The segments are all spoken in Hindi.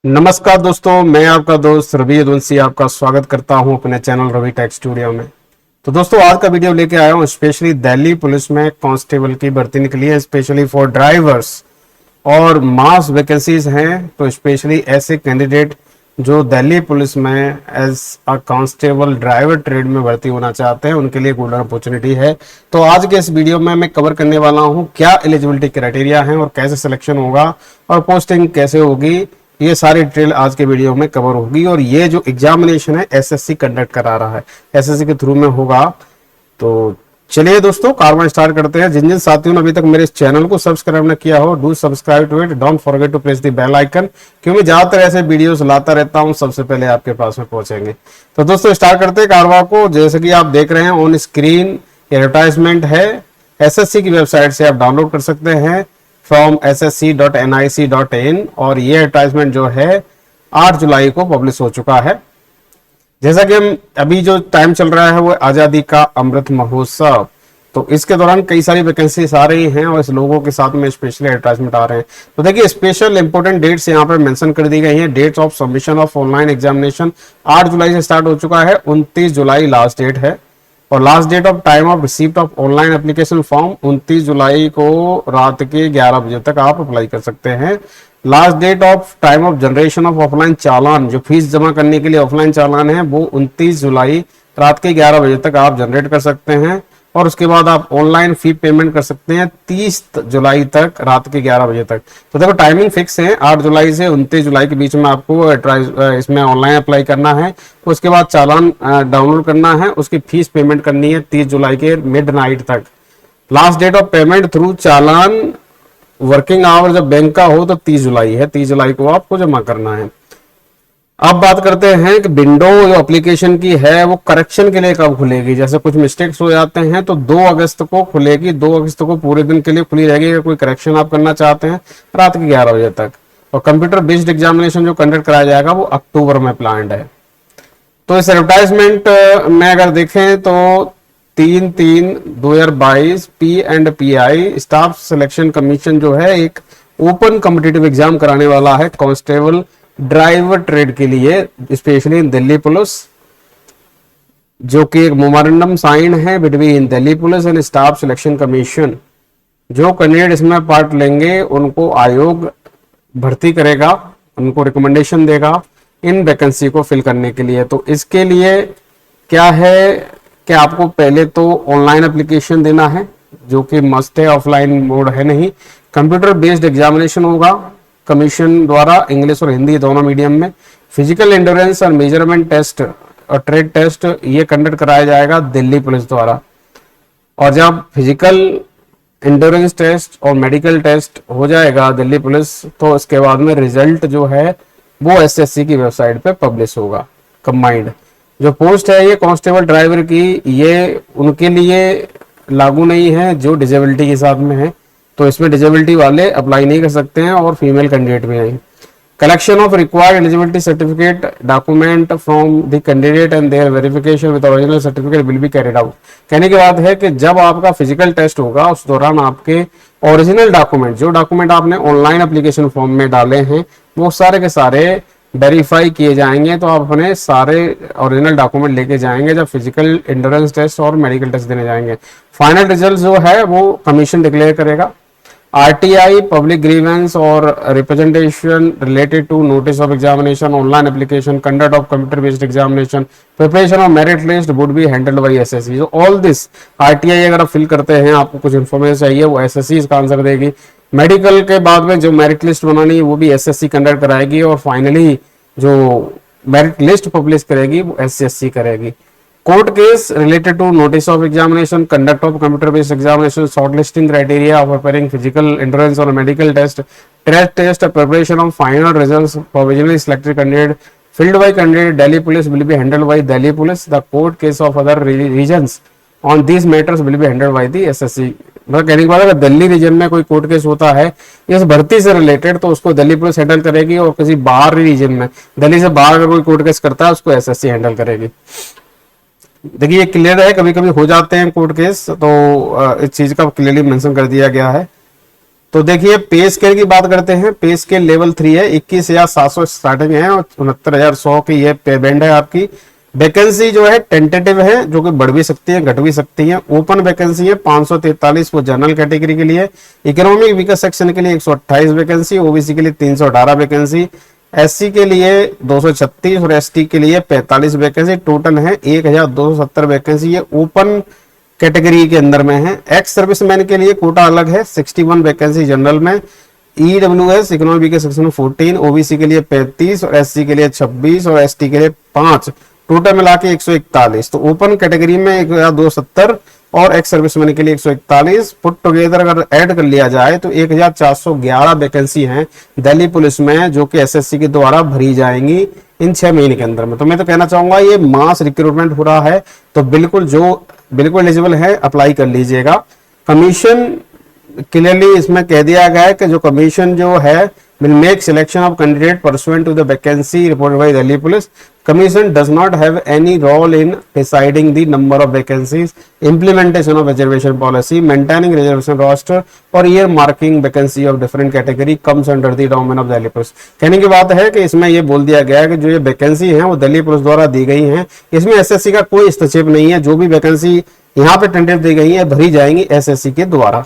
नमस्कार दोस्तों, मैं आपका दोस्त रवि यदुवंशी आपका स्वागत करता हूं अपने चैनल रवि टेक स्टूडियो में। तो दोस्तों, आज का वीडियो लेके आया हूं स्पेशली दिल्ली पुलिस में कांस्टेबल की भर्ती निकली है, स्पेशली फॉर ड्राइवर्स और मास वैकेंसीज हैं। तो स्पेशली ऐसे कैंडिडेट जो दिल्ली पुलिस में as a constable driver trade में भर्ती होना चाहते हैं, उनके लिए गोल्डन अपॉर्चुनिटी है। तो आज के इस वीडियो में मैं कवर करने वाला हूं क्या एलिजिबिलिटी क्राइटेरिया है और कैसे सिलेक्शन होगा और पोस्टिंग कैसे होगी। ये सारी डिटेल आज के वीडियो में कवर होगी। और ये जो एग्जामिनेशन है एसएससी कंडक्ट करा रहा है, एसएससी के थ्रू में होगा। तो चलिए दोस्तों, कारवां स्टार्ट करते हैं। जिन जिन साथियों ने अभी तक मेरे इस चैनल को सब्सक्राइब न किया हो, do subscribe to it, don't forget to press the bell icon, क्योंकि ज्यादातर ऐसे वीडियोस लाता रहता हूं, सबसे पहले आपके पास में पहुंचेंगे। तो दोस्तों स्टार्ट करते हैं कारवां को। जैसे कि आप देख रहे हैं ऑन स्क्रीन एडवर्टाइजमेंट है, एसएससी की वेबसाइट से आप डाउनलोड कर सकते हैं फ्रॉम ssc.nic.in। और ये एडवर्टाइजमेंट जो है 8 जुलाई को पब्लिश हो चुका है। जैसा कि हम अभी जो टाइम चल रहा है वो आजादी का अमृत महोत्सव, तो इसके दौरान कई सारी वैकेंसीज आ रही हैं और इस लोगों के साथ में स्पेशली एडवर्टाइजमेंट आ रहे हैं। तो देखिए, स्पेशल इंपोर्टेंट डेट्स यहाँ पे मेंशन कर दी गई हैं। Dates of submission of online examination 8 जुलाई से स्टार्ट हो चुका है, 29 जुलाई लास्ट डेट है। और last date of time of receipt of online application form 29 जुलाई को रात के 11 बजे तक आप अप्लाई कर सकते हैं। Last date of time of generation of offline challan, जो फीस जमा करने के लिए ऑफलाइन चालान है, वो 29 जुलाई रात के 11 बजे तक आप जनरेट कर सकते हैं। और उसके बाद आप ऑनलाइन फी पेमेंट कर सकते हैं 30 जुलाई तक रात के 11 बजे तक। तो देखो टाइमिंग फिक्स है, 8 जुलाई से 29 जुलाई के बीच में आपको इसमें ऑनलाइन अप्लाई करना है। उसके बाद चालान डाउनलोड करना है, उसकी फीस पेमेंट करनी है 30 जुलाई के मिडनाइट तक। Last date of payment through challan working hour जब बैंक का हो तो 30 जुलाई है, 30 जुलाई को आपको जमा करना है। अब बात करते हैं कि विंडो जो एप्लीकेशन की है वो करेक्शन के लिए कब खुलेगी। जैसे कुछ मिस्टेक्स हो जाते हैं तो 2 अगस्त को खुलेगी, 2 अगस्त को पूरे दिन के लिए खुली रहेगी। अगर कोई करेक्शन आप करना चाहते हैं रात के 11 बजे तक। और कंप्यूटर बेस्ड एग्जामिनेशन जो कंडक्ट कराया जाएगा वो अक्टूबर में प्लान्ड है। तो इस एडवर्टाइजमेंट में अगर देखें तो 3/3/2022 P&PI स्टाफ सिलेक्शन कमीशन जो है एक ओपन कॉम्पिटिटिव एग्जाम कराने वाला है कांस्टेबल ड्राइवर ट्रेड के लिए, स्पेशली इन दिल्ली पुलिस, जो कि एक मेमोरेंडम साइन है between Delhi police and staff selection commission. जो कैंडिडेट इसमें पार्ट लेंगे उनको आयोग भर्ती करेगा, उनको रिकमेंडेशन देगा इन वैकेंसी को फिल करने के लिए। तो इसके लिए क्या है कि आपको पहले तो ऑनलाइन एप्लीकेशन देना है, जो कि मस्ट है, ऑफलाइन मोड है नहीं। कंप्यूटर बेस्ड एग्जामिनेशन होगा कमीशन द्वारा, इंग्लिश और हिंदी दोनों मीडियम में। फिजिकल एंड्योरेंस और मेजरमेंट टेस्ट और ट्रेड टेस्ट ये कंडक्ट कराया जाएगा दिल्ली पुलिस द्वारा। और जब फिजिकल एंड्योरेंस टेस्ट और मेडिकल टेस्ट हो जाएगा दिल्ली पुलिस, तो इसके बाद में रिजल्ट जो है वो एसएससी की वेबसाइट पे पब्लिश होगा कंबाइंड। जो पोस्ट है ये कांस्टेबल ड्राइवर की, ये उनके लिए लागू नहीं है जो डिजेबिलिटी के साथ में है। तो इसमें डिजेबिलिटी वाले अप्लाई नहीं कर सकते हैं और फीमेल कैंडिडेट भी हैं। Collection of required eligibility certificate document from the candidate and their verification with original certificate will be carried out. कहने की बात है कि जब आपका फिजिकल टेस्ट होगा उस दौरान आपके ओरिजिनल डॉक्यूमेंट, जो डॉक्यूमेंट आपने ऑनलाइन एप्लीकेशन फॉर्म में डाले हैं, वो सारे के सारे वेरीफाई किए जाएंगे। तो आप अपने सारे ओरिजिनल डॉक्यूमेंट लेके जाएंगे जब फिजिकल एंड्योरेंस टेस्ट और मेडिकल टेस्ट देने जाएंगे। फाइनल रिजल्ट जो है वो कमीशन डिक्लेयर करेगा। आरटीआई पब्लिक ग्रीवेंस और representation related to notice of examination, online application, conduct of computer based examination, preparation of merit list would be handled by SSC. So all this RTI अगर आप फिल करते हैं, आपको कुछ इन्फॉर्मेशन चाहिए, वो एसएससी इसका आंसर देगी। मेडिकल के बाद में जो मेरिट लिस्ट बनानी है वो भी एसएससी कंडक्ट कराएगी। और फाइनली जो मेरिट लिस्ट पब्लिश करेगी वो एसएससी करेगी। Court case related to notice of examination, conduct of computer based examination, shortlisting criteria of preparing physical endurance और medical test, trade test, preparation of final results provisionally selected candidate filled by candidate Delhi police will be handled by Delhi police. The court case of other regions on these matters will be handled by the SSC। मतलब कहने के बाद अगर दिल्ली रीजन में कोई कोर्ट केस होता है इस भर्ती से रिलेटेड तो उसको दिल्ली पुलिस हैंडल करेगी, और किसी बाहर रीजन में, दिल्ली से बाहर अगर कोई कोर्ट केस करता है उसको एसएससी हैंडल करेगी। देखिए ये क्लियर है, कभी कभी हो जाते हैं कोर्ट केस, तो इस चीज का क्लियरली मेंशन कर दिया गया है। तो देखिए पे स्केल की बात करते हैं। पे स्केल लेवल 3 है, 21,700 स्टार्टिंग है और 69,100 की ये पे बैंड है आपकी। वैकेंसी जो है टेंटेटिव है, जो कि बढ़ भी सकती है घट भी सकती है। ओपन वैकेंसी है 543 वो जनरल कैटेगरी के लिए। इकोनॉमिक वीकर सेक्शन के लिए 128 वैकेंसी, ओबीसी के लिए 318 वैकेंसी, एससी के लिए 236 और एसटी के लिए 45 वैकेंसी। टोटल है 1,270 वैकेंसी। ये ओपन कैटेगरी के अंदर में है। एक्स सर्विसमैन के लिए कोटा अलग है, 61 वैकेंसी जनरल में। ईडब्ल्यूएस इकोनॉमिक के सेक्शन में 14, ओबीसी के लिए 35 और एससी के लिए 26 और एसटी के लिए 5, टोटल मिला के 141। तो ओपन कैटेगरी में 1,270 और एक्स सर्विसमैन के लिए 141। पुट टुगेदर अगर ऐड कर लिया जाए तो 1,411 वैकेंसी हैं दिल्ली पुलिस में, जो कि एसएससी के द्वारा भरी जाएंगी इन 6 महीने के अंदर में। तो मैं तो कहना चाहूंगा ये मास रिक्रूटमेंट हो रहा है, तो बिल्कुल एलिजिबल है, अप्लाई कर लीजिएगा। कमीशन क्लियरली इसमें कह दिया गया है कि जो कमीशन जो है will make selection of candidate pursuant to the vacancy reported by Delhi Police. Commission does not have any role in deciding the number of vacancies, implementation of reservation policy, maintaining reservation roster और year marking vacancy of different category comes under the domain of Delhi Police. कहने की बात है कि इसमें ये बोल दिया गया है कि जो ये वैकेंसी है वो दिल्ली पुलिस द्वारा दी गई हैं। इसमें एसएससी का कोई हस्तक्षेप नहीं है। जो भी वैकेंसी यहाँ पे टेंटेटिव दी गई है भरी जाएंगी एसएससी के द्वारा।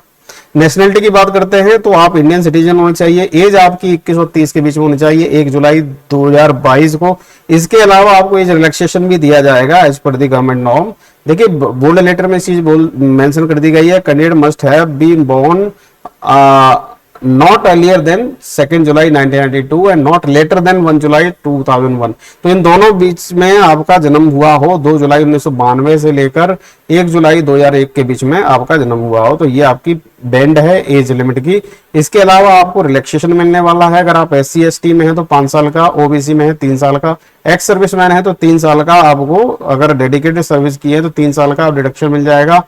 नेशनलिटी की बात करते हैं तो आप इंडियन सिटीजन होने चाहिए। एज आपकी 21 और 30 के बीच में होनी चाहिए 1 जुलाई 2022 को। इसके अलावा आपको एज रिलैक्सेशन भी दिया जाएगा as per the government norm. देखिए बोल्ड लेटर में चीज मेंशन कर दी गई है, candidate must have been born not earlier than 2 July 1992 and not later than 1 July 2001। तो इन दोनों बीच में आपका जन्म हुआ हो 2 जुलाई 1992 से लेकर 1 जुलाई 2001 के बीच में आपका जन्म हुआ हो, तो ये आपकी बैंड है एज लिमिट की। इसके अलावा आपको रिलैक्सेशन मिलने वाला है। अगर आप SC ST में है तो 5 साल का, ओबीसी में है 3 साल का, एक्स सर्विसमैन है तो 3 साल का आपको, अगर डेडिकेटेड सर्विस की है तो 3 साल का डिडक्शन मिल जाएगा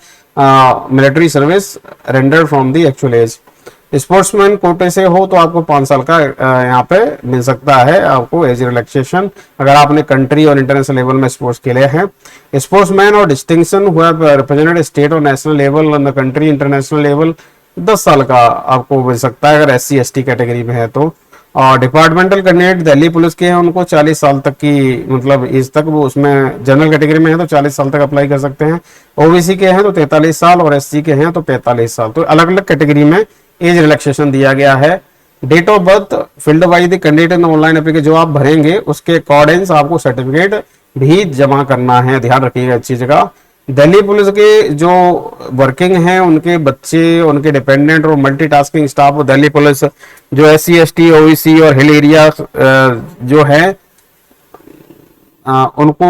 military service rendered from the actual as. Sportsman कोटे से हो तो आपको 5 साल का यहाँ पे मिल सकता है आपको एज रिलैक्सेशन, अगर आपने कंट्री और इंटरनेशनल लेवल में स्पोर्ट्स खेले हैं। स्पोर्ट्समैन और distinction who have represented state और national level on the country international level 10 साल का आपको मिल सकता है अगर SC ST कैटेगरी में है तो। और डिपार्टमेंटल कैंडिडेट दिल्ली पुलिस के हैं उनको 40 साल तक की मतलब एज तक, वो उसमें जनरल कैटेगरी में है तो 40 साल तक अप्लाई कर सकते हैं। ओबीसी के हैं तो 43 साल और SC के हैं तो 45 साल। तो अलग अलग कैटेगरी में एज रिलैक्सेशन दिया गया है। Date of birth field wise the candidate online application जो आप भरेंगे उसके अकॉर्डिंग आपको सर्टिफिकेट भी जमा करना है, ध्यान रखिएगा अच्छी जगह। दिल्ली पुलिस के जो वर्किंग हैं उनके बच्चे, उनके डिपेंडेंट और मल्टीटास्किंग स्टाफ दिल्ली पुलिस जो SC ST OBC और हिल एरिया जो है उनको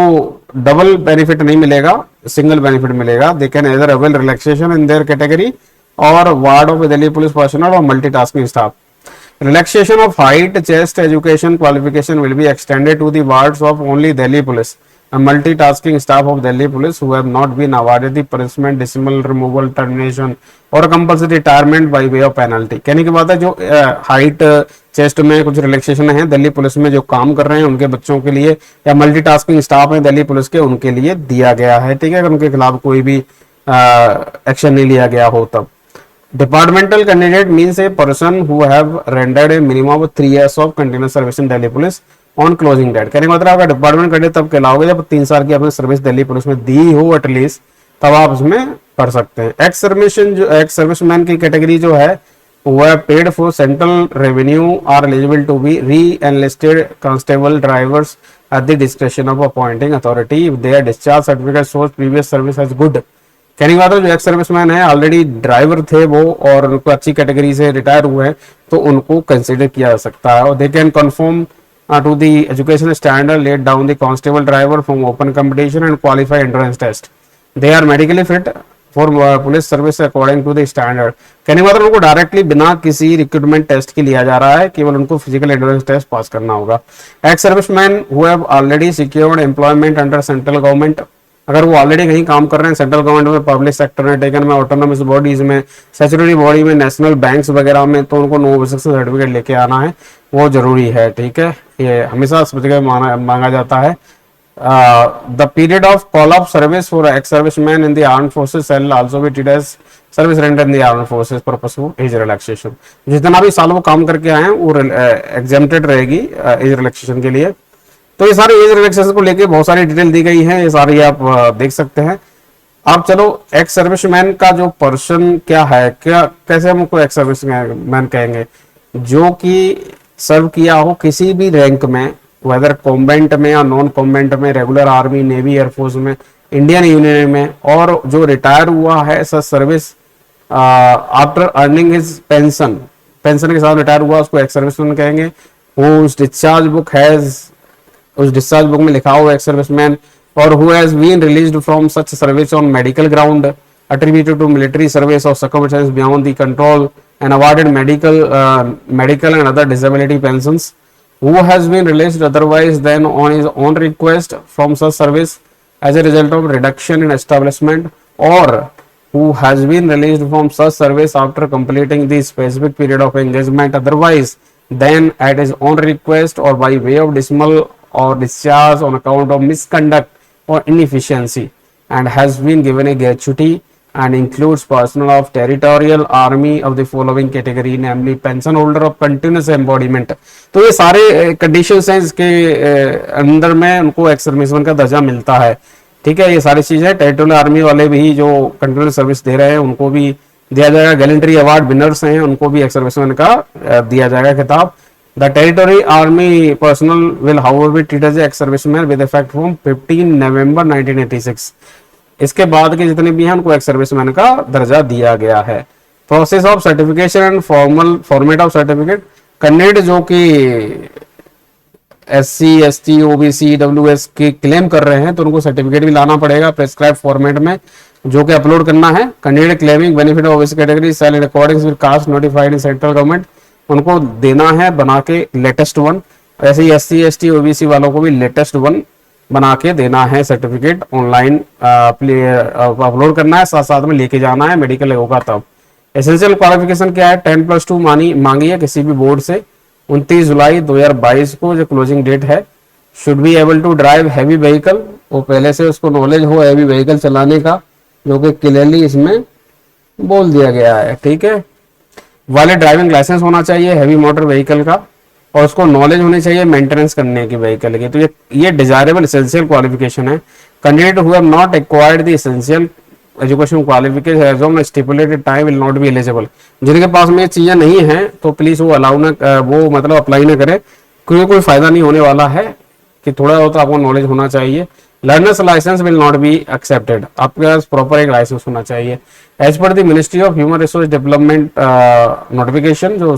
डबल बेनिफिट नहीं मिलेगा, सिंगल बेनिफिट मिलेगा। They can either avail relaxation in their category और ward of Delhi police personnel और multitasking staff. Relaxation of height, chest, education qualification will be extended to the wards of only Delhi Police and multitasking staff of Delhi Police who have not been awarded the punishment, dismissal, removal, termination or compulsory retirement by way of penalty। कहने की बात है जो हाइट चेस्ट में कुछ रिलैक्सेशन है दिल्ली पुलिस में जो काम कर रहे हैं उनके बच्चों के लिए या मल्टीटास्किंग स्टाफ है दिल्ली पुलिस के उनके लिए दिया गया है, ठीक है, अगर उनके खिलाफ कोई भी एक्शन नहीं लिया गया हो तब। Departmental candidate means a person who have rendered a minimum of 3 years of continuous service in Delhi Police on closing date। कहने का मतलब आपका डिपार्टमेंट कैंडिडेट तब कहलाओगे जब 3 साल की आपने सर्विस दिल्ली पुलिस में दी हो एटलीस्ट, तब आप उसमें पढ़ सकते हैं। एक्स सर्विसमैन की कैटेगरी जो है वो paid for central revenue are eligible to be re enlisted constable drivers at the description of appointing authority if their discharge certificate shows previous service as good. कहने की बात है जो एक्स सर्विसमैन है ऑलरेडी ड्राइवर थे वो और उनको अच्छी कैटेगरी से रिटायर हुए हैं तो उनको कंसीडर किया जा सकता है। और they can confirm to the education standard let down the constable driver from open competition and qualify entrance test. They are medically fit for police service according to the standard. कहने की बात उनको डायरेक्टली बिना किसी रिक्रूटमेंट टेस्ट के लिया जा रहा है, केवल उनको फिजिकल एंट्रेंस टेस्ट पास करना होगा। Ex serviceman who have already secured employment under central government, अगर वो ऑलरेडी कहीं काम कर रहे हैं सेंट्रल गवर्नमेंट में, पब्लिक सेक्टर में, टेकन में, ऑटोनोमस बॉडीज में, स्टैट्यूटरी बॉडी में, नेशनल बैंक्स वगैरह में, तो उनको नो ऑब्जेक्शन सर्टिफिकेट लेके आना है, वो जरूरी है, ठीक है, ये हमेशा मांगा जाता है। The period of call up service for ex-servicemen in the armed forces shall also be treated as service rendered in the armed forces purpose of age relaxation. जितना भी साल वो काम करके आए हैं वो exempted रहेगी एज रिलैक्सेशन के लिए। तो ये सारे एज रिलैक्सेशन को लेके बहुत सारी डिटेल दी गई है, ये सारी आप देख सकते हैं। आप चलो एक्स सर्विसमैन का जो पर्सन क्या है, क्या कैसे हम उसको एक्स सर्विसमैन कहेंगे, जो कि सर्व किया हो किसी भी रैंक में, वेदर कॉम्बेंट में या नॉन कॉम्बेंट में, रेगुलर आर्मी, नेवी, एयरफोर्स में, इंडियन यूनियन में, और जो रिटायर हुआ है sir service after earning his pension, pension के साथ रिटायर हुआ, उसको एक्स सर्विसमैन कहेंगे। वो उस डिस्चार्ज बुक हैज, उस डिस्चार्ज बुक में लिखा हुआ एक्स सर्विसमैन, और who has been released from such service on medical ground attributed to military service or circumstances beyond the control and awarded medical and other disability pensions, who has been released otherwise than on his own request from such service as a result of reduction in establishment, or who has been released from such service after completing the specific period of engagement otherwise than at his own request or by way of dismissal or discharge on account of misconduct or inefficiency, and has been given a gratuity and includes personnel of territorial army of the following category, namely pension holder of continuous embodiment। तो ये सारे कंडीशंस हैं इसके अंदर में उनको एक्स सर्विसमैन का दर्जा मिलता है। ठीक है, ये सारी चीजें टेरिटोरियल आर्मी वाले भी जो कंटिन्यूस सर्विस दे रहे हैं उनको भी दिया जाएगा। गैलेंट्री अवार्ड विनर्स हैं उनको भी एक्स सर्विसमैन का दिया जाएगा खिताब। The territory army personnel will however be treated as ex-servicemen with effect from 15 November 1986। इसके बाद के जितने भी हैं उनको एक्स सर्विसमैन का दर्जा दिया गया है। Process of certification and formal format of certificate, candidate जो कि SC, ST, OBC, WS की क्लेम कर रहे हैं तो उनको सर्टिफिकेट भी लाना पड़ेगा प्रेस्क्राइब फॉर्मेट में, जो कि अपलोड करना है। Candidate claiming benefit of OBC category cell in according with caste notified in central government, उनको देना है बना के लेटेस्ट वन। ऐसे ही SC, ST, OBC वालों को भी लेटेस्ट वन बना के देना है, सर्टिफिकेट ऑनलाइन अपलोड करना है, साथ साथ में लेके जाना है, मेडिकल होगा तब। एसेंशियल क्वालिफिकेशन क्या है, 10+2 मांगी है किसी भी बोर्ड से। 29 जुलाई 2022 को जो क्लोजिंग डेट है। Should be able to drive heavy vehicle, वो पहले से उसको नॉलेज हो हैवी व्हीकल चलाने का, जो कि क्लियरली इसमें बोल दिया गया है। ठीक है, वाले ड्राइविंग लाइसेंस होना चाहिए हैवी मोटर व्हीकल का, और उसको नॉलेज होनी चाहिए मेंटेनेंस करने की व्हीकल की। तो ये डिजायरेबल एसेंशियल क्वालिफिकेशन है। Candidate who have not acquired the essential education qualification as on stipulated time will not be eligible, जिनके पास में ये चीजें नहीं है तो प्लीज वो अलाउ ना, वो मतलब अप्लाई ना करे, क्योंकि कोई फायदा नहीं होने वाला है। कि थोड़ा होता आपको नॉलेज होना चाहिए। Learners licence will not be accepted, आपके पास प्रॉपर एक लाइसेंस होना चाहिए। As per the ministry of human resource development notification जो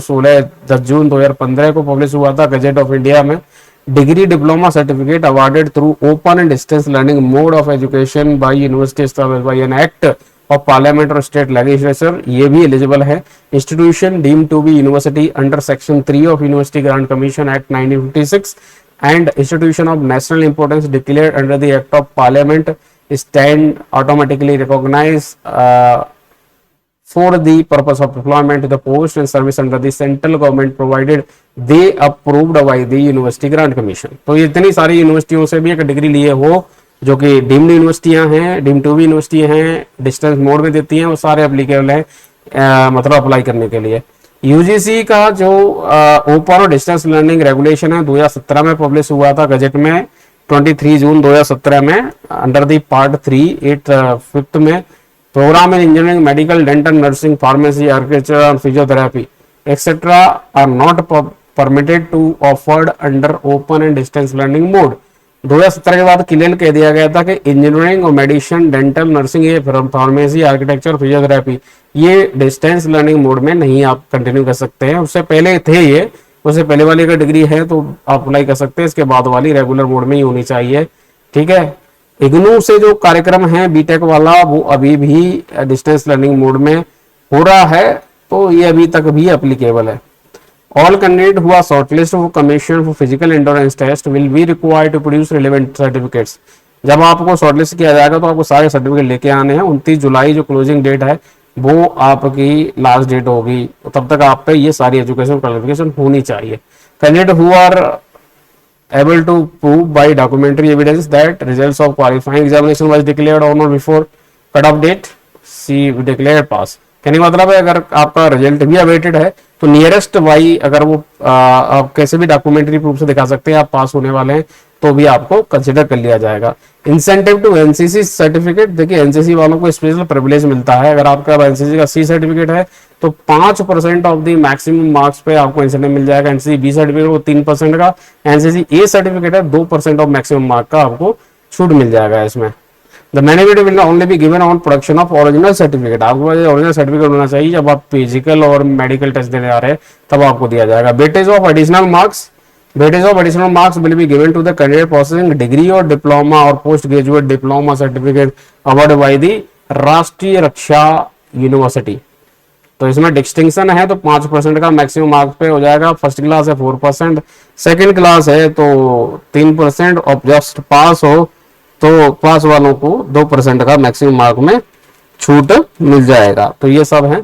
10 जून 2015 को पब्लिश हुआ था गजेट ऑफ इंडिया में, degree diploma certificate awarded through open and distance learning mode of education by university established by an act of parliament और स्टेट लेजिस्लेचर, ये भी एलिजिबल है। Institution deemed to be university under section 3 of university grant commission act 1956 and institution of national importance declared under the act of parliament stand automatically recognized for the purpose of employment to the post and service under the central government provided they approved by the university grant commission। तो ये इतनी सारी यूनिवर्सिटियों से भी एक डिग्री लिए हो जो कि डीम्ड यूनिवर्सिटियां हैं, डीम्ड टू बी यूनिवर्सिटी हैं, डिस्टेंस मोड में देती हैं, वो सारे एप्लीकेबल हैं मतलब अप्लाई करने के लिए। यूजीसी का जो ओपन और डिस्टेंस लर्निंग रेगुलेशन है 2017 में पब्लिश हुआ था गजेट में 23 जून 2017 में अंडर दी पार्ट 3 5th में, program in engineering medical dental nursing pharmacy architecture और physiotherapy etcetera are not permitted to offered under open and distance learning mode. 2017 के बाद क्लियर कह दिया गया था कि इंजीनियरिंग और मेडिसिन डेंटल नर्सिंग ये फार्मेसी आर्किटेक्चर फिजियोथेरेपी ये डिस्टेंस लर्निंग मोड में नहीं आप कंटिन्यू कर सकते हैं। उससे पहले थे ये, उससे पहले वाली अगर डिग्री है तो आप अप्लाई कर सकते हैं, इसके बाद वाली रेगुलर मोड में ही होनी चाहिए। ठीक है, इग्नू से जो कार्यक्रम है बीटेक वाला वो अभी भी डिस्टेंस लर्निंग मोड में हो रहा है, तो ये अभी तक भी एप्लीकेबल है। All candidates who are shortlisted for commission for physical endurance test will be required to produce relevant certificates। जब आपको शॉर्टलिस्ट किया जाएगा तो आपको सारे सर्टिफिकेट लेके आने हैं। 29 जुलाई जो क्लोजिंग डेट है वो आपकी लास्ट डेट होगी, तब तक आप पे ये सारी एजुकेशन क्वालिफिकेशन होनी चाहिए। Candidate who are able to prove by documentary evidence that results of qualifying examination was declared on or before cut off date, C declare pass. कहने का मतलब है अगर आपका रिजल्ट भी अवेटेड है तो नियरेस्ट वाई अगर वो आप कैसे भी डॉक्यूमेंट्री प्रूफ से दिखा सकते हैं आप पास होने वाले हैं तो भी आपको कंसिडर कर लिया जाएगा। इंसेंटिव टू एनसीसी सर्टिफिकेट, देखिए एनसीसी वालों को स्पेशल प्रिविलेज मिलता है। अगर आपका एनसीसी का सी सर्टिफिकेट है तो 5% ऑफ द मैक्सिमम मार्क्स पे आपको इंसेंटिव मिल जाएगा। एनसीसी बी सर्टिफिकेट वो 3% का, एनसीसी ए सर्टिफिकेट है 2% ऑफ मैक्सिमम मार्क का आपको छूट मिल जाएगा इसमें। The benefit will only be given on production of original certificate। आपको ओरिजिनल सर्टिफिकेट होना चाहिए जब आप फिजिकल और मेडिकल टेस्ट देने आ रहे हैं तब आपको दिया जाएगा। Weightage of additional marks, weightage of additional marks will be given to the candidate processing degree और डिप्लोमा और post graduate diploma certificate award by the Rashtriya Raksha university. तो इसमें डिस्टिंक्शन है तो 5% का मैक्सिमम मार्क्स पे हो जाएगा। फर्स्ट क्लास है 4%, सेकेंड क्लास है तो 3% और जस्ट पास हो तो पास वालों को 2% का मैक्सिमम मार्क में छूट मिल जाएगा। तो ये सब है।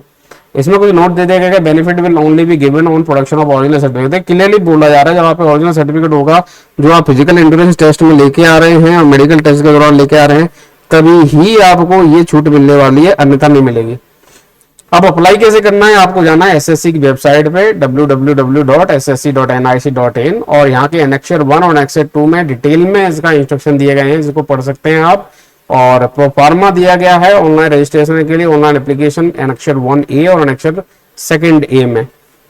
इसमें कोई नोट दे देगा कि benefit will only be given on production of original certificate. Clearly बोला जा रहा है जब आप ओरिजिनल सर्टिफिकेट होगा जो आप फिजिकल एंड्योरेंस टेस्ट में लेके आ रहे हैं और मेडिकल टेस्ट के दौरान लेके आ रहे हैं तभी ही आपको ये छूट मिलने वाली है, अन्यथा नहीं मिलेगी। अब अप्लाई कैसे करना है, आपको जाना है एसएससी की वेबसाइट पे www.ssc.nic.in और यहाँ के एनेक्सर 1 और एनेक्सर 2 में डिटेल में इसका इंस्ट्रक्शन दिए गए हैं जिसको पढ़ सकते हैं आप। और प्रोफार्मा दिया गया है ऑनलाइन रजिस्ट्रेशन के लिए, ऑनलाइन एप्लीकेशन एनेक्सर 1A और एनेक्सर 2A में।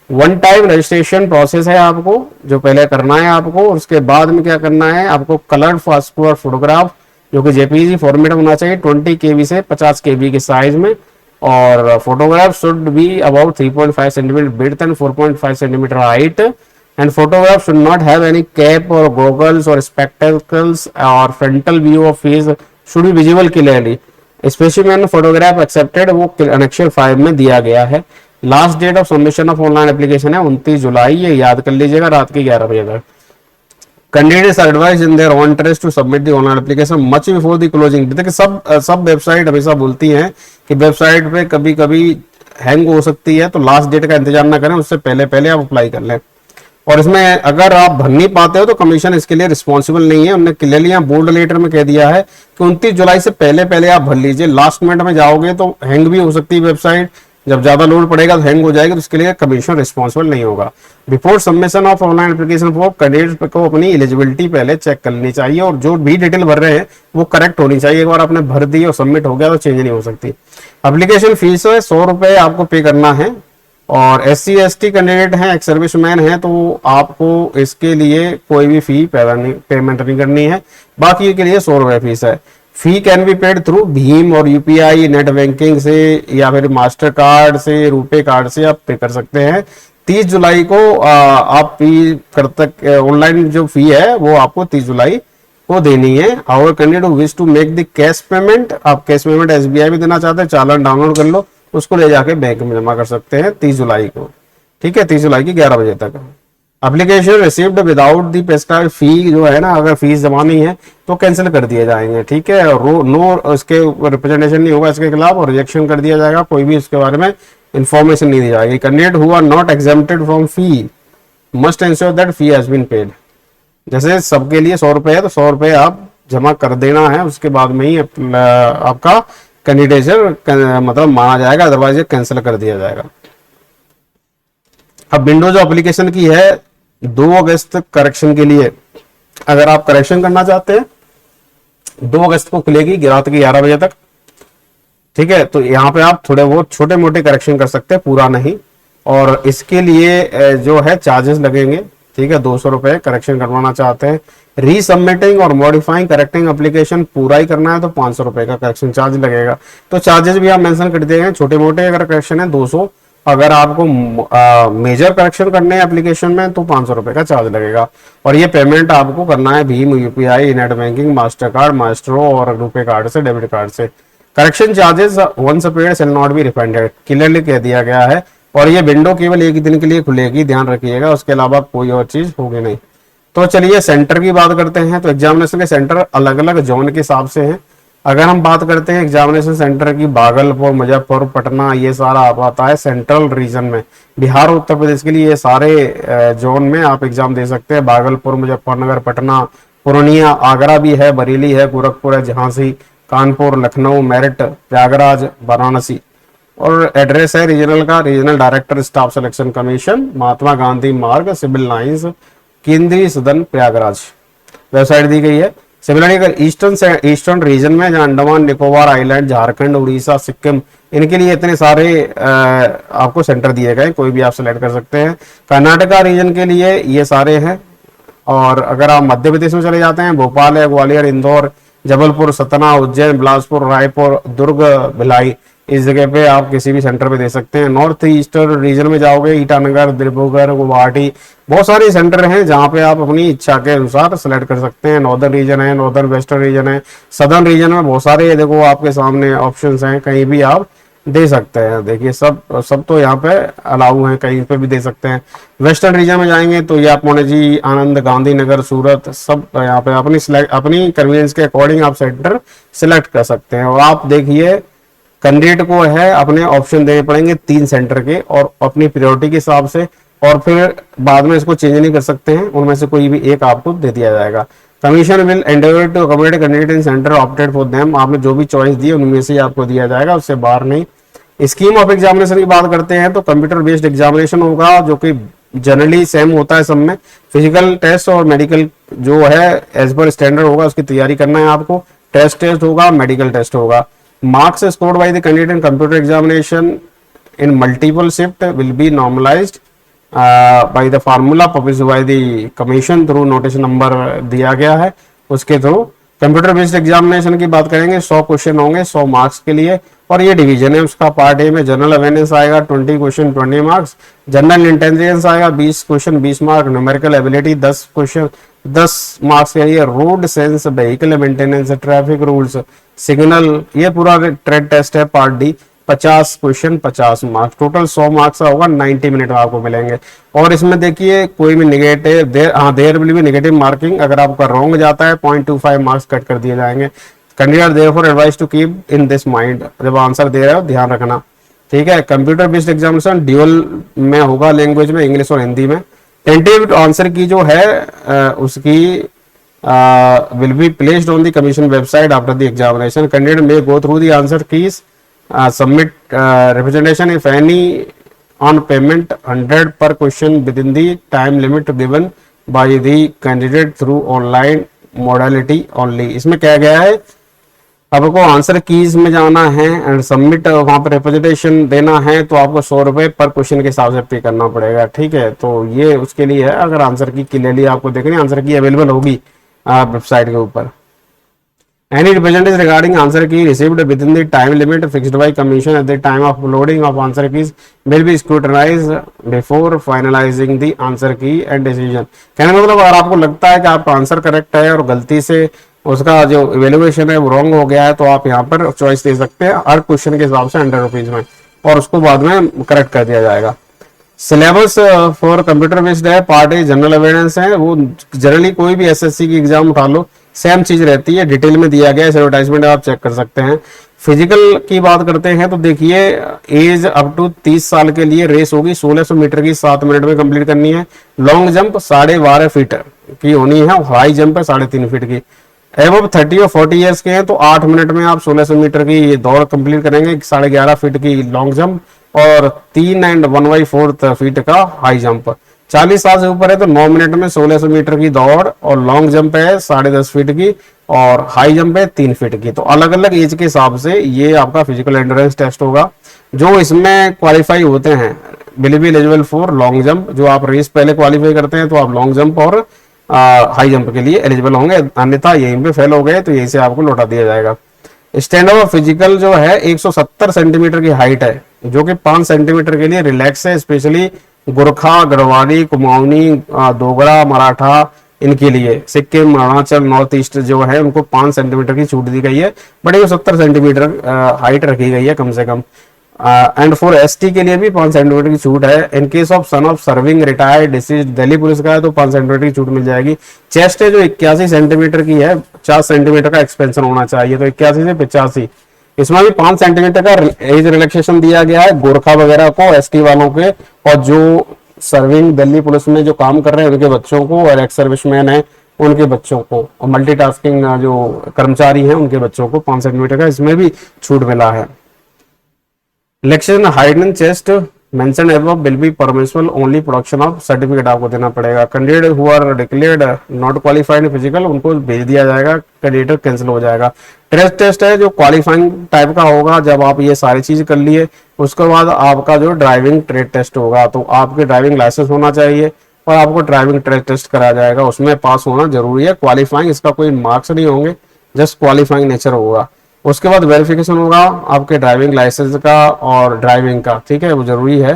वन टाइम रजिस्ट्रेशन प्रोसेस है आपको जो पहले करना है आपको। उसके बाद में क्या करना है, आपको कलर्ड पासपोर्ट फोटोग्राफ जो कि जेपीजी फॉर्मेट होना चाहिए 20 KB से 50 KB के साइज में, और photograph should be about 3.5 centimetre width and 4.5 centimetre height and photograph should not have any cap और गॉगल्स और स्पेक्टेकल्स और frontal view of face should be visible clearly. Specimen photograph accepted वो एनेक्सर 5 में दिया गया है। Last date of submission of online application है 29 जुलाई, ये याद कर लीजिएगा, रात के 11 बजे तक। Candidates are advised in their own interest to submit the online application much before the closing date। देखिए सब वेबसाइट हमेशा बोलती हैं कि वेबसाइट पे कभी कभी हैंग हो सकती है तो लास्ट डेट का इंतजार ना करें, उससे पहले पहले आप अप्लाई कर लें। और इसमें अगर आप भर नहीं पाते हो तो कमीशन इसके लिए रिस्पॉन्सिबल नहीं है। उन्होंने क्लियरली यहाँ बोल्ड लेटर में कह दिया है कि 29 जुलाई से पहले पहले आप भर लीजिए। लास्ट मिनट में जाओगे तो हैंग भी हो सकती है वेबसाइट, जब ज्यादा लोड पड़ेगा तो हैंग हो जाएगा, तो इसके लिए कमीशन रिस्पॉन्सिबल नहीं होगा। Before submission of online application form candidate को अपनी एलिजिबिलिटी पहले चेक कर लेनी चाहिए और जो भी डिटेल भर रहे हैं वो करेक्ट होनी चाहिए। एक बार आपने भर दी और सबमिट हो गया तो चेंज नहीं हो सकती। एप्लीकेशन फीस है 100 रुपए आपको पे करना है। और SC/ST कैंडिडेट हैं, एक्स सर्विसमैन है तो आपको इसके लिए कोई भी फी पेमेंट नहीं करनी है, बाकी के लिए 100 रुपए फीस है। Fee can be paid through भीम और यूपीआई नेट बैंकिंग से या फिर मास्टर कार्ड से, रुपे कार्ड से आप पे कर सकते हैं। 30 जुलाई को आप फी कर तक ऑनलाइन जो फी है वो आपको 30 जुलाई को देनी है। However candidate wish to make the cash payment, आप कैश पेमेंट SBI में देना चाहते हैं, चालान डाउनलोड कर लो, उसको ले जाके बैंक में जमा कर सकते हैं 30 जुलाई को। ठीक है, 30 जुलाई की 11 बजे तक। Application received without the prescribed fee जो है ना, अगर फीस जमा नहीं है तो कैंसिल कर दिए जाएंगे। ठीक है, नो उसके रिप्रेजेंटेशन नहीं होगा इसके खिलाफ और रिजेक्शन कर दिया जाएगा, कोई भी इसके बारे में इंफॉर्मेशन नहीं दी जाएगी। Candidate who are not exempted from fee must ensure that fee has been paid. जैसे सबके लिए 100 रुपए है तो 100 रुपए आप जमा कर देना है, उसके बाद में ही आपका कैंडिडेचर मतलब माना जाएगा, अदरवाइज कैंसिल कर दिया जाएगा। अब विंडो जो एप्लीकेशन की है 2 अगस्त करेक्शन के लिए, अगर आप करेक्शन करना चाहते हैं 2 अगस्त को खुलेगी रात के 11 बजे तक। ठीक है, तो यहाँ पे आप थोड़े बहुत छोटे मोटे करेक्शन कर सकते हैं, पूरा नहीं। और इसके लिए जो है चार्जेस लगेंगे। ठीक है, 200 रुपए करेक्शन करवाना चाहते हैं। रीसबमिटिंग और मॉडिफाइंग करेक्टिंग एप्लीकेशन पूरा ही करना है तो 500 रुपए का करेक्शन चार्ज लगेगा। तो चार्जेस भी आप मेंशन कर दिए हैं, छोटे मोटे अगर करेक्शन है 200, अगर आपको मेजर करेक्शन करने हैं एप्लीकेशन में तो 500 रुपए का चार्ज लगेगा। और ये पेमेंट आपको करना है भीम, UPI, net banking, master card, Maestro और रुपे कार्ड से, डेबिट कार्ड से। Correction charges once paid shall not be refunded, clearly कह दिया गया है। और ये विंडो केवल एक दिन के लिए खुलेगी, ध्यान रखिएगा, उसके अलावा कोई और चीज होगी नहीं। तो चलिए सेंटर की बात करते हैं। तो एग्जामिनेशन के सेंटर अलग अलग जोन के हिसाब से हैं। अगर हम बात करते हैं एग्जामिनेशन सेंटर की, भागलपुर, मुजफ्फरपुर, पटना, ये सारा आता है सेंट्रल रीजन में। बिहार और उत्तर प्रदेश के लिए ये सारे जोन में आप एग्जाम दे सकते हैं। भागलपुर, मुजफ्फरनगर, पटना, पूर्णिया, आगरा भी है, बरेली है, गोरखपुर है, झांसी, कानपुर, लखनऊ, मेरठ, प्रयागराज, वाराणसी। और एड्रेस है रीजनल का, regional director staff selection commission, Mahatma Gandhi Marg, Civil lines, केंद्रीय सदन, प्रयागराज। वेबसाइट दी गई है। सिमिलरली अगर ईस्टर्न रीजन में, जहां अंडमान निकोबार आइलैंड, झारखंड, उड़ीसा, सिक्किम, इनके लिए इतने सारे आपको सेंटर दिए गए, कोई भी आप सिलेक्ट कर सकते हैं। कर्नाटका रीजन के लिए ये सारे हैं। और अगर आप मध्य प्रदेश में चले जाते हैं, भोपाल है, ग्वालियर, इंदौर, जबलपुर, सतना, उज्जैन, बिलासपुर, रायपुर, दुर्ग, भिलाई, इस जगह पे आप किसी भी सेंटर पे दे सकते हैं। नॉर्थ ईस्टर्न रीजन में जाओगे, ईटानगर, दिब्रुगढ़, गुवाहाटी, बहुत सारे सेंटर हैं जहां पे आप अपनी इच्छा के अनुसार सेलेक्ट कर सकते हैं। नॉर्दर्न रीजन है, नॉर्दर्न वेस्टर्न रीजन है, सदर्न रीजन में बहुत सारे, देखो आपके सामने ऑप्शंस हैं, कहीं भी आप दे सकते हैं। देखिए सब तो यहाँ पे अलाउ है, कहीं पे भी दे सकते हैं। वेस्टर्न रीजन में जाएंगे तो ये आप पौनेजी, आनंद, गांधीनगर, सूरत, सब यहाँ पे अपनी कन्वीनियंस के अकॉर्डिंग आप सेंटर सिलेक्ट कर सकते हैं। और आप देखिए कैंडिडेट को है अपने ऑप्शन देने पड़ेंगे 3 सेंटर के, और अपनी प्रायोरिटी के हिसाब से, और फिर बाद में इसको चेंज नहीं कर सकते हैं, उनमें से कोई भी एक आपको दे दिया जाएगा। Commission will endeavour to accommodate candidate in centre opted for them. आपने जो भी चॉइस दी उनमें से आपको दिया जाएगा, उससे बाहर नहीं। स्कीम ऑफ एग्जामिनेशन की बात करते हैं तो कंप्यूटर बेस्ड एग्जामिनेशन होगा, जो कि जनरली सेम होता है सब में। फिजिकल टेस्ट और मेडिकल जो है एज पर स्टैंडर्ड होगा, उसकी तैयारी करना है आपको। टेस्ट होगा, मेडिकल टेस्ट होगा। Marks scored by the candidate in computer examination in multiple shift will be normalized by the formula published by the commission through notice number दिया गया है, उसके थ्रू। कंप्यूटर बेस्ड एग्जामिनेशन की बात करेंगे, 100 क्वेश्चन होंगे 100 मार्क्स के लिए, और ये डिवीजन है उसका। पार्ट ए में जनरल अवेयरनेस आएगा 20 क्वेश्चन 20 मार्क्स, जनरल इंटेलिजेंस आएगा 20 question 20 mark, numerical ability 10 question 10 marks के लिए, road sense, vehicle maintenance, traffic rules, signal, ये पूरा ट्रेड टेस्ट है part D, 50 question 50 marks, total 100 marks का होगा, 90 मिनट में आपको मिलेंगे। और इसमें देखिए कोई भी negative there will be negative marking, अगर आपका रॉन्ग जाता है 0.25 मार्क्स कट कर दिए जाएंगे। Candidate therefore advise to keep in this mind, जब आंसर दे रहे हो ध्यान रखना, ठीक है। कंप्यूटर बेस्ड एग्जामिनेशन ड्यूअल में होगा, लैंग्वेज में, इंग्लिश और हिंदी में। टेंटेटिव आंसर की जो है उसकी will be placed on the commission website after the examination. Candidate may go through the answer keys, submit representation if any on payment 100 per question within the time limit given by the candidate through online modality only. इसमें क्या गया है, आपको आंसर कीज में जाना है एंड सबमिट, वहां पर रिप्रेजेंटेशन देना है, तो आपको 100 रुपए पर क्वेश्चन के हिसाब से पे करना पड़ेगा, ठीक है। तो ये उसके लिए है, अगर आंसर की क्लियरली आपको देखनी, आंसर की अवेलेबल होगी वेबसाइट के ऊपर। Any representation regarding answer key received within the time limit fixed by commission at the time of uploading of answer keys will be scrutinised before finalising the answer key and decision. कहने का मतलब, अगर आपको लगता है कि आपका आंसर करेक्ट है और गलती से उसका जो इवेल्युएशन है वो रॉन्ग हो गया है, तो आप यहाँ पर चॉइस दे सकते हैं हर क्वेश्चन के हिसाब से 100 रुपीज में, और उसको बाद में करेक्ट कर दिया जाएगा। सिलेबस फॉर कंप्यूटर बेस्ड है, पार्ट ए जनरल अवेयरनेस है, वो जनरली कोई भी एसएससी की एग्जाम उठा लो सेम चीज रहती है, डिटेल में दिया गया है, एडवर्टाइजमेंट आप चेक कर सकते हैं। फिजिकल की बात करते हैं तो देखिए एज अप टू 30 साल के लिए रेस होगी, 1600 मीटर की 7 मिनट में कंप्लीट करनी है। लॉन्ग जंप 12.5 फीट की होनी है, हाई जंप है 3.5 फीट की। एबव 30 और 40 ईयर्स के हैं तो 8 मिनट में आप 1600 मीटर की दौड़ कंप्लीट करेंगे, 11.5 फीट की लॉन्ग जंप और 3 and 1/4 फीट का हाई जंप। 40 साल से ऊपर है तो 9 मिनट में 1600 मीटर की दौड़, और लॉन्ग जंप है 10.5 फीट की, और हाई जंप है 3 फीट की। तो अलग अलग एज के हिसाब से ये आपका फिजिकल एंड्योरेंस टेस्ट होगा। जो इसमें क्वालिफाई होते हैं will be eligible for long jump, जो आप रेस पहले क्वालिफाई करते हैं तो आप लॉन्ग जंप और हाई जंप के लिए एलिजिबल होंगे, अन्यथा यहीं पे फेल हो गए तो यहीं से आपको लौटा दिया जाएगा। स्टैंड ऑफ फिजिकल जो है 170 सेंटीमीटर की हाइट है, जो कि 5 सेंटीमीटर के लिए रिलैक्स है, स्पेशली गोरखा, गढ़वाली, कुमाऊनी, डोगरा, मराठा, इनके लिए। सिक्किम, अरुणाचल, नॉर्थ ईस्ट जो है उनको 5 सेंटीमीटर की छूट दी गई है, बट 70 सेंटीमीटर हाइट रखी गई है कम से कम। एंड फॉर एसटी के लिए भी 5 सेंटीमीटर की छूट है। In case of son of serving retired disease Delhi police का है तो 5 सेंटीमीटर की छूट मिल जाएगी। चेस्ट है जो 81 सेंटीमीटर की है, 50 सेंटीमीटर का एक्सपेंशन होना चाहिए, तो 81 से 85, इसमें भी 5 सेंटीमीटर का एज रिलैक्सेशन दिया गया है गोरखा वगैरह को, एसटी वालों के, और जो सर्विंग दिल्ली पुलिस में जो काम कर रहे हैं उनके बच्चों को, और एक्स सर्विसमैन है उनके बच्चों को, और मल्टीटास्किंग जो कर्मचारी हैं उनके बच्चों को 5 सेंटीमीटर का इसमें भी छूट मिला है। Election height and chest mentioned above will be permissible only production of certificate आपको देना पड़ेगा। Candidate who are declared not qualified in physical उनको भेज दिया जाएगा, कैंडिडेट कैंसिल हो जाएगा। टेस्ट है जो क्वालिफाइंग टाइप का होगा, जब आप ये सारी चीज कर लिए उसके बाद आपका जो ड्राइविंग ट्रेड टेस्ट होगा, तो आपके ड्राइविंग लाइसेंस होना चाहिए और आपको ड्राइविंग ट्रेड टेस्ट कराया जाएगा, उसमें पास होना जरूरी है। क्वालिफाइंग, इसका कोई मार्क्स नहीं होंगे, जस्ट क्वालिफाइंग नेचर होगा। उसके बाद वेरिफिकेशन होगा आपके ड्राइविंग लाइसेंस का और ड्राइविंग का, ठीक है, वो जरूरी है।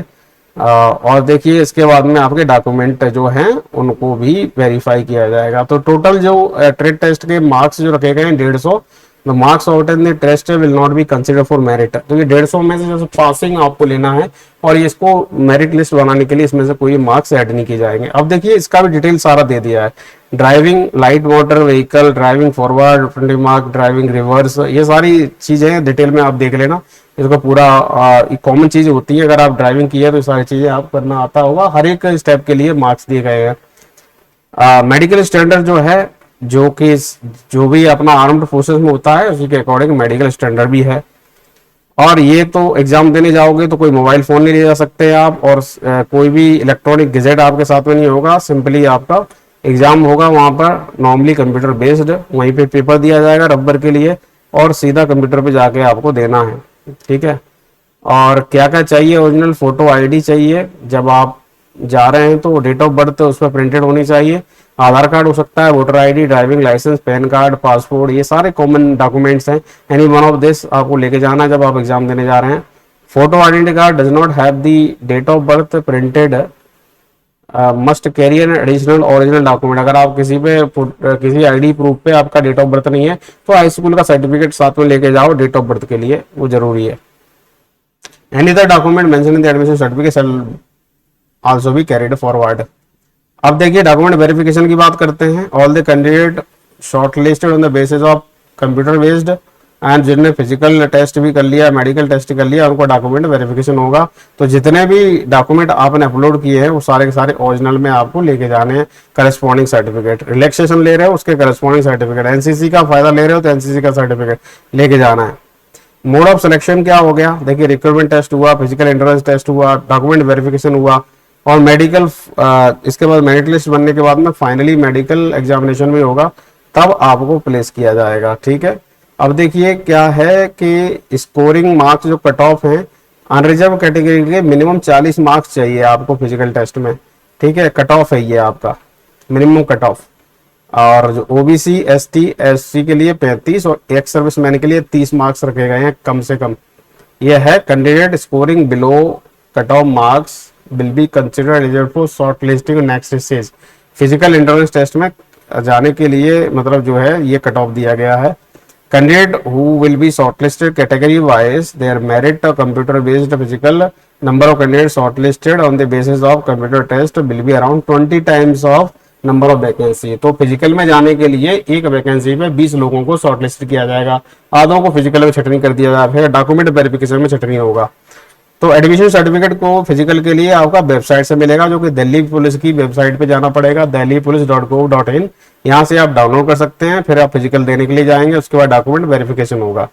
और देखिए इसके बाद में आपके डॉक्यूमेंट जो हैं उनको भी वेरीफाई किया जाएगा। तो टोटल जो ट्रेड टेस्ट के मार्क्स जो रखे गए हैं 150, the marks obtain the test will not be consider for merit. तो ये 150 में से जैसे पासिंग आपको लेना है और ये इसको मेरिट लिस्ट बनाने के लिए इसमें से कोई मार्क्स ऐड नहीं किए जाएंगे। अब देखिए इसका भी डिटेल सारा दे दिया है, driving light motor vehicle, driving forward, front mark, driving reverse, ये सारी चीजें डिटेल में आप देख लेना। इसका पूरा कॉमन चीज होती है, अगर आप ड्राइविंग की है तो सारी चीजें आप करना आता होगा। हर एक स्टेप के लिए मार्क्स दिए गए हैं। मेडिकल स्टैंडर्ड जो है, जो कि जो भी अपना आर्म्ड फोर्सेस में होता है उसी के अकॉर्डिंग मेडिकल स्टैंडर्ड भी है। और ये तो एग्जाम देने जाओगे तो कोई मोबाइल फोन नहीं ले जा सकते आप, और कोई भी इलेक्ट्रॉनिक गैजेट आपके साथ में नहीं होगा। सिंपली आपका एग्जाम होगा वहां पर नॉर्मली कंप्यूटर बेस्ड, वहीं पे पेपर दिया जाएगा रबर के लिए और सीधा कंप्यूटर पे जाके आपको देना है, ठीक है। और क्या क्या चाहिए, ओरिजिनल फोटो आईडी चाहिए, जब आप जा रहे हैं तो डेट ऑफ बर्थ उस पर प्रिंटेड होनी चाहिए, आधार कार्ड हो सकता है, voter ID, driving licence, PAN card, passport, ये सारे कॉमन डॉक्यूमेंट्स हैं। एनी वन ऑफ दिस आपको लेके जाना है जब आप एग्जाम देने जा रहे हैं। Photo identity card does not have the date of birth printed, must carry an additional original document. अगर आप किसी आईडी प्रूफ पे आपका डेट ऑफ बर्थ नहीं है तो हाई स्कूल का सर्टिफिकेट साथ में लेके जाओ डेट ऑफ बर्थ के लिए, वो जरूरी है। Any other document mention in the admission certificate shell also be carried forward. अब देखिए डॉक्यूमेंट वेरिफिकेशन की बात करते हैं। All the candidate short listed on the basis of computer based and जिन्होंने फिजिकल टेस्ट भी कर लिया, मेडिकल टेस्ट कर लिया, उनको डॉक्यूमेंट वेरिफिकेशन होगा। तो जितने भी डॉक्यूमेंट आपने अपलोड किए हैं वो सारे के सारे ओरिजिनल में आपको लेके जाने हैं। करस्पॉन्डिंग सर्टिफिकेट, रिलैक्सेशन ले रहे हो उसके करस्पॉन्डिंग सर्टिफिकेट, एनसीसी का फायदा ले रहे हो तो एनसीसी का सर्टिफिकेट लेके जाना है। मोड ऑफ सिलेक्शन क्या हो गया, देखिए रिक्रूटमेंट टेस्ट हुआ, फिजिकल एंट्रेंस टेस्ट हुआ, डॉक्यूमेंट वेरिफिकेशन हुआ और मेडिकल, इसके बाद मेरिट लिस्ट बनने के बाद में फाइनली मेडिकल एग्जामिनेशन भी होगा, तब आपको प्लेस किया जाएगा, ठीक है। अब देखिए क्या है कि स्कोरिंग मार्क्स जो कट ऑफ है अनरिजर्व कैटेगरी के मिनिमम 40 मार्क्स चाहिए आपको फिजिकल टेस्ट में, ठीक है। कट ऑफ है ये आपका मिनिमम कट ऑफ। और जो ओबीसी, एसटी, एससी के लिए 35 और एक्स सर्विसमैन के लिए 30 मार्क्स रखे गए हैं कम से कम। यह है candidate scoring below cut off marks will be considered eligible for shortlisting next stage. Physical entrance test में जाने के लिए मतलब जो है ये कट ऑफ दिया गया है। Candidate who will be shortlisted category wise their merit computer based physical number of candidate shortlisted on the basis of computer test will be around 20 times of number of vacancy. तो फिजिकल में जाने के लिए एक वैकेंसी में 20 लोगों को शॉर्टलिस्ट किया जाएगा, आधों को फिजिकल में छटनी कर दिया जाएगा, फिर डॉक्यूमेंट वेरिफिकेशन में छटनी होगा। तो एडमिशन सर्टिफिकेट को फिजिकल के लिए आपका वेबसाइट से मिलेगा, जो कि दिल्ली पुलिस की वेबसाइट पे जाना पड़ेगा, delhipolice.gov.in। यहाँ से आप डाउनलोड कर सकते हैं, फिर आप फिजिकल देने के लिए जाएंगे, उसके बाद डॉक्यूमेंट वेरिफिकेशन होगा,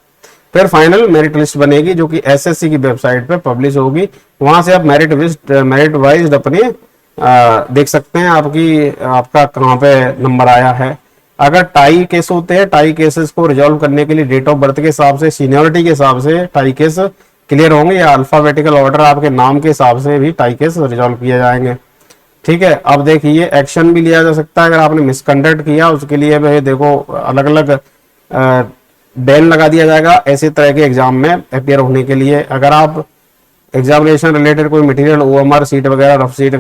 फिर फाइनल मेरिट लिस्ट बनेगी जो कि एसएससी की वेबसाइट पे पब्लिश होगी। वहां से आप मेरिट वाइज अपने देख सकते हैं आपका कहाँ पे नंबर आया है। अगर टाई केस होते हैं, टाई केसेस को रिजॉल्व करने के लिए डेट ऑफ बर्थ के हिसाब से, सीनियरिटी के हिसाब से टाई केस क्लियर होंगे, या अल्फाबेटिकल ऑर्डर आपके नाम के हिसाब से भी टाई केस रिजॉल्व किए जाएंगे, ठीक है। अब देखिए एक्शन भी लिया जा सकता है अगर आपने मिसकंडक्ट किया, उसके लिए भाई देखो अलग अलग बैन लगा दिया जाएगा ऐसे तरह के एग्जाम में अपियर होने के लिए। अगर आप एग्जामिनेशन रिलेटेड कोई मटेरियल ओएमआर सीट वगैरह रफ सीट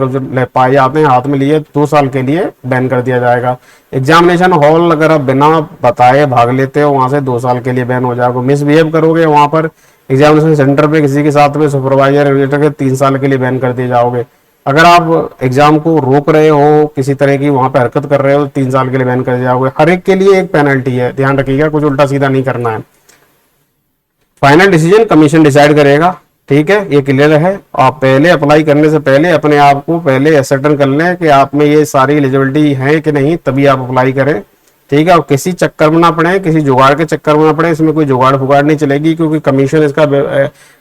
पाए जाते हैं हाथ में लिए, 2 साल के लिए बैन कर दिया जाएगा। एग्जामिनेशन हॉल अगर आप बिना बताए भाग लेते हो वहां से 2 साल के लिए बैन हो जाएगा। मिसबिहेव करोगे वहां पर एग्जामिनेशन सेंटर पे किसी के साथ में सुपरवाइजर रेगुलेटर के 3 साल के लिए बैन कर दिए जाओगे। अगर आप एग्जाम को रोक रहे हो, किसी तरह की वहां पे हरकत कर रहे हो, 3 साल के लिए बैन कर दिए जाओगे। हर एक के लिए एक पेनल्टी है, ध्यान रखिएगा, कुछ उल्टा सीधा नहीं करना है। फाइनल डिसीजन कमीशन डिसाइड करेगा, ठीक है, ये क्लियर है। आप पहले अप्लाई करने से पहले अपने आप को पहले असर्टेन कर लें कि आप में ये सारी एलिजिबिलिटी है कि नहीं, तभी आप अप्लाई करें, ठीक है। और किसी चक्कर में ना पड़े, किसी जुगाड़ के चक्कर में ना पड़े, इसमें कोई जुगाड़ फुगाड़ नहीं चलेगी, क्योंकि कमीशन इसका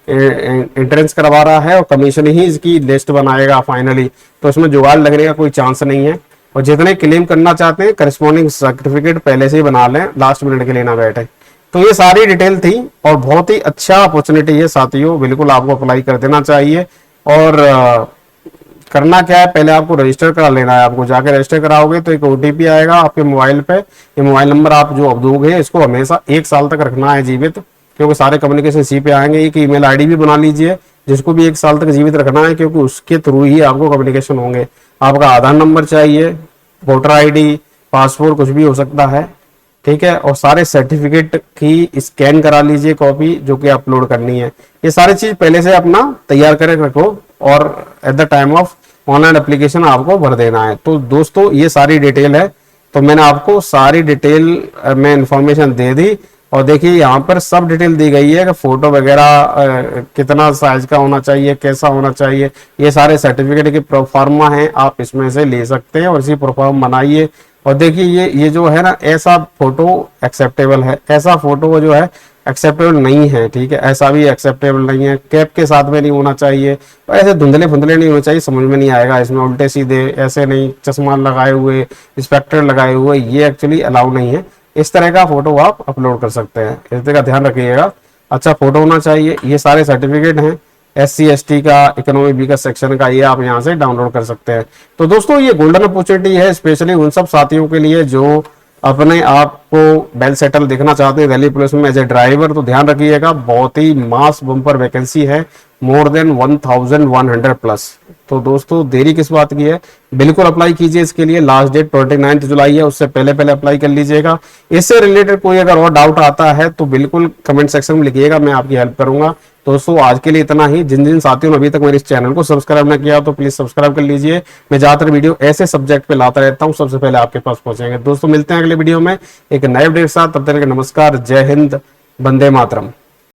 एंट्रेंस करवा रहा है और कमीशन ही इसकी लिस्ट बनाएगा फाइनली, तो इसमें जुगाड़ लगने का कोई चांस नहीं है। और जितने क्लेम करना चाहते हैं करस्पॉन्डिंग सर्टिफिकेट पहले से ही बना लें, लास्ट मिनट के लिए ना बैठे। तो ये सारी डिटेल थी और बहुत ही अच्छा अपॉर्चुनिटी है साथियों, बिल्कुल आपको अप्लाई कर देना चाहिए। और करना क्या है, पहले आपको रजिस्टर करा लेना है। आपको जाकर रजिस्टर कराओगे तो एक ओटीपी आएगा आपके मोबाइल पे, ये मोबाइल नंबर आप जो अब दोगे इसको हमेशा 1 साल तक रखना है जीवित, क्योंकि सारे कम्युनिकेशन इसी पे आएंगे। एक ईमेल आईडी भी बना लीजिए जिसको भी 1 साल तक जीवित रखना है, क्योंकि उसके थ्रू ही आपको कम्युनिकेशन होंगे। आपका आधार नंबर चाहिए, वोटर ID, पासपोर्ट, कुछ भी हो सकता है, ठीक है। और सारे सर्टिफिकेट की स्कैन करा लीजिए कॉपी, जो कि अपलोड करनी है। ये सारी चीज पहले से अपना तैयार करके रखो और eight the time of online application आपको भर देना है। तो दोस्तों ये सारी डिटेल है, तो मैंने आपको सारी डिटेल में इंफॉर्मेशन दे दी। और देखिए यहाँ पर सब डिटेल दी गई है कि फोटो वगैरह कितना साइज का होना चाहिए, कैसा होना चाहिए, ये सारे सर्टिफिकेट के प्रोफार्मा हैं, आप इसमें से ले सकते हैं और इसी प्रोफार्म बनाइए। और देखिए ये जो है ना, ऐसा फोटो एक्सेप्टेबल है, ऐसा फोटो जो है एक्सेप्टेबल नहीं है, ठीक है, ऐसा भी एक्सेप्टेबल नहीं है। कैप के साथ में नहीं होना चाहिए, और ऐसे धुंधले फुंधले नहीं होने चाहिए, समझ में नहीं आएगा इसमें, उल्टे सीधे ऐसे नहीं, चश्मा लगाए हुए, स्पेक्टर लगाए हुए, ये एक्चुअली अलाउ नहीं है। इस तरह का फोटो आप अपलोड कर सकते हैं, इस तरह का ध्यान रखिएगा। अच्छा फोटो होना चाहिए। ये सारे सर्टिफिकेट हैं SC ST का, इकोनॉमी बी का सेक्शन का, ये आप यहाँ से डाउनलोड कर सकते हैं। तो दोस्तों ये गोल्डन अपॉर्चुनिटी है स्पेशली उन सब साथियों के लिए जो अपने आप को वेल सेटल देखना चाहते हैं दिल्ली पुलिस में एज ए ड्राइवर। तो ध्यान रखिएगा, बहुत ही मास बम्पर वैकेंसी है, मोर देन 1100 प्लस। तो दोस्तों देरी किस बात की है, बिल्कुल अप्लाई कीजिए इसके लिए। लास्ट डेट 29 जुलाई है, उससे पहले पहले अप्लाई कर लीजिएगा। इससे रिलेटेड कोई अगर और डाउट आता है तो बिल्कुल कमेंट सेक्शन में लिखिएगा, मैं आपकी हेल्प करूंगा। दोस्तों आज के लिए इतना ही। जिन जिन साथियों ने अभी तक मेरे इस चैनल को सब्सक्राइब न किया तो प्लीज सब्सक्राइब कर लीजिए। मैं ज्यादातर वीडियो ऐसे सब्जेक्ट पे लाता रहता हूं, सबसे पहले आपके पास पहुंचेंगे। दोस्तों मिलते हैं अगले वीडियो में एक नए अपडेट के साथ, तब तक के नमस्कार, जय हिंद, वंदे मातरम।